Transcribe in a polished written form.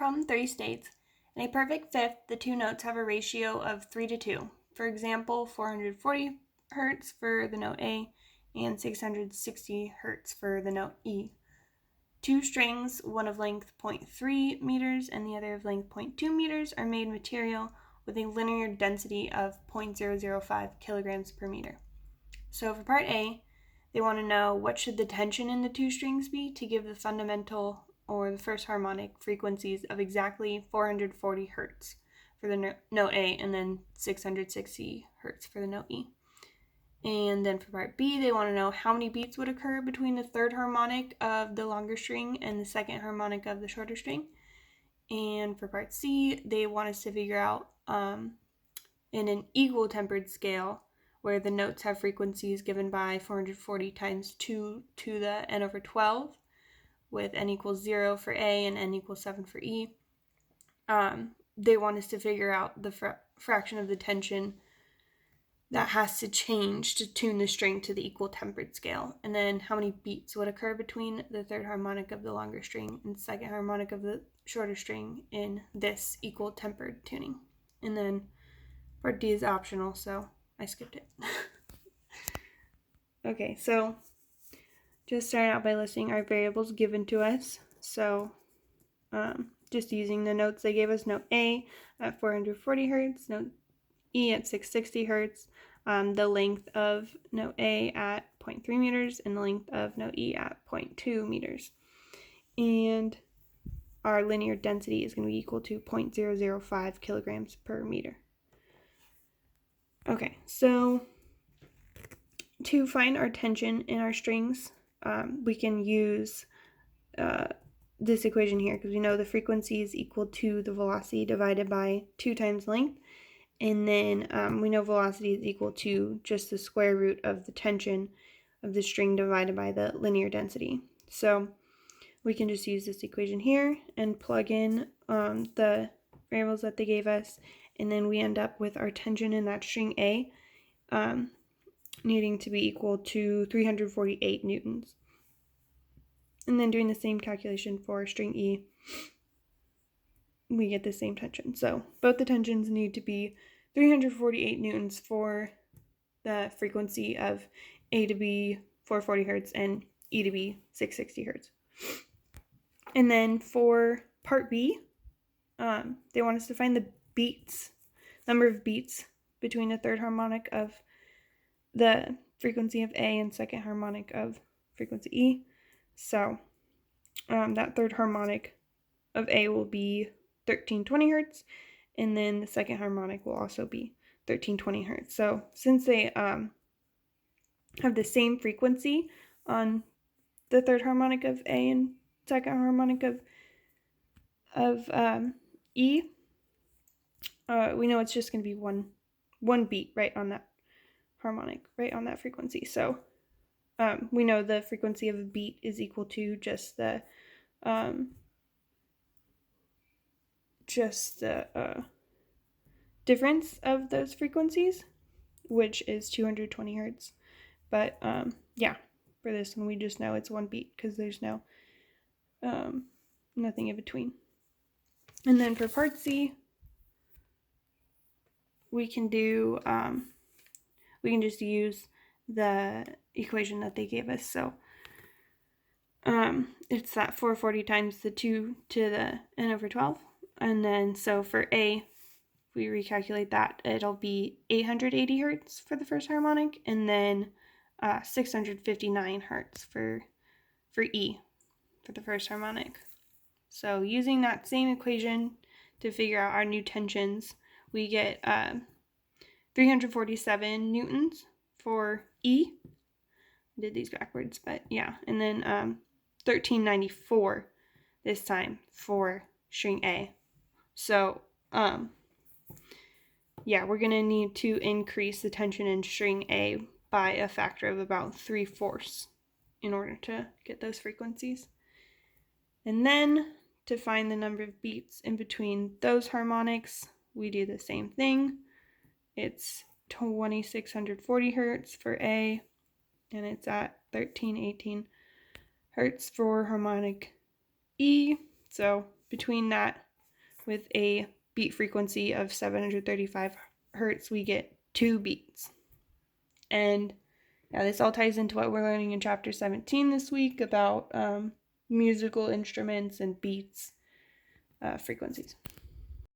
Problem 3 states, in a perfect fifth, the two notes have a ratio of 3 to 2. For example, 440 Hz for the note A and 660 Hz for the note E. Two strings, one of length 0.3 meters and the other of length 0.2 meters, are made material with a linear density of 0.005 kilograms per meter. So for part A, they want to know what should the tension in the two strings be to give the fundamental or the first harmonic frequencies of exactly 440 Hertz for the note A and then 660 Hertz for the note E. And then for part B, they want to know how many beats would occur between the third harmonic of the longer string and the second harmonic of the shorter string. And for part C, they want us to figure out in an equal tempered scale where the notes have frequencies given by 440 times 2 to the n over 12, with n equals 0 for A and n equals 7 for E. They want us to figure out the fraction of the tension that has to change to tune the string to the equal tempered scale, and then how many beats would occur between the third harmonic of the longer string and second harmonic of the shorter string in this equal tempered tuning. And then part D is optional, so I skipped it. Okay, so just starting out by listing our variables given to us. So just using the notes they gave us, note A at 440 Hertz, note E at 660 Hertz, the length of note A at 0.3 meters, and the length of note E at 0.2 meters. And our linear density is going to be equal to 0.005 kilograms per meter. Okay, so to find our tension in our strings, we can use this equation here, because we know the frequency is equal to the velocity divided by 2 times length. And then we know velocity is equal to just the square root of the tension of the string divided by the linear density. So we can just use this equation here and plug in the variables that they gave us, and then we end up with our tension in that string A needing to be equal to 348 newtons. And then doing the same calculation for string E, we get the same tension. So both the tensions need to be 348 newtons for the frequency of A to be 440 Hertz and E to be 660 Hertz. And then for part B, they want us to find the beats, number of beats between the third harmonic of the frequency of A and second harmonic of frequency E. So that third harmonic of A will be 1320 Hertz, and then the second harmonic will also be 1320 Hertz. So since they have the same frequency on the third harmonic of A and second harmonic of E, we know it's just going to be one beat right on that harmonic, right on that frequency. So we know the frequency of a beat is equal to just the difference of those frequencies, which is 220 Hertz. But yeah, for this one we just know it's one beat because there's no nothing in between. And then for part C, we can do we can just use the equation that they gave us. So it's that 440 times the 2 to the n over 12. And then so for A, if we recalculate that, it'll be 880 Hertz for the first harmonic, and then 659 Hertz for E for the first harmonic. So using that same equation to figure out our new tensions, we get 347 newtons for E. I did these backwards, but yeah. And then 1394 this time for string A. So yeah, we're going to need to increase the tension in string A by a factor of about 3/4 in order to get those frequencies. And then to find the number of beats in between those harmonics, we do the same thing. It's 2640 Hertz for A, and it's at 1318 Hertz for harmonic E. So between that with a beat frequency of 735 hertz, we get 2 beats. And now this all ties into what we're learning in chapter 17 this week about musical instruments and beats frequencies.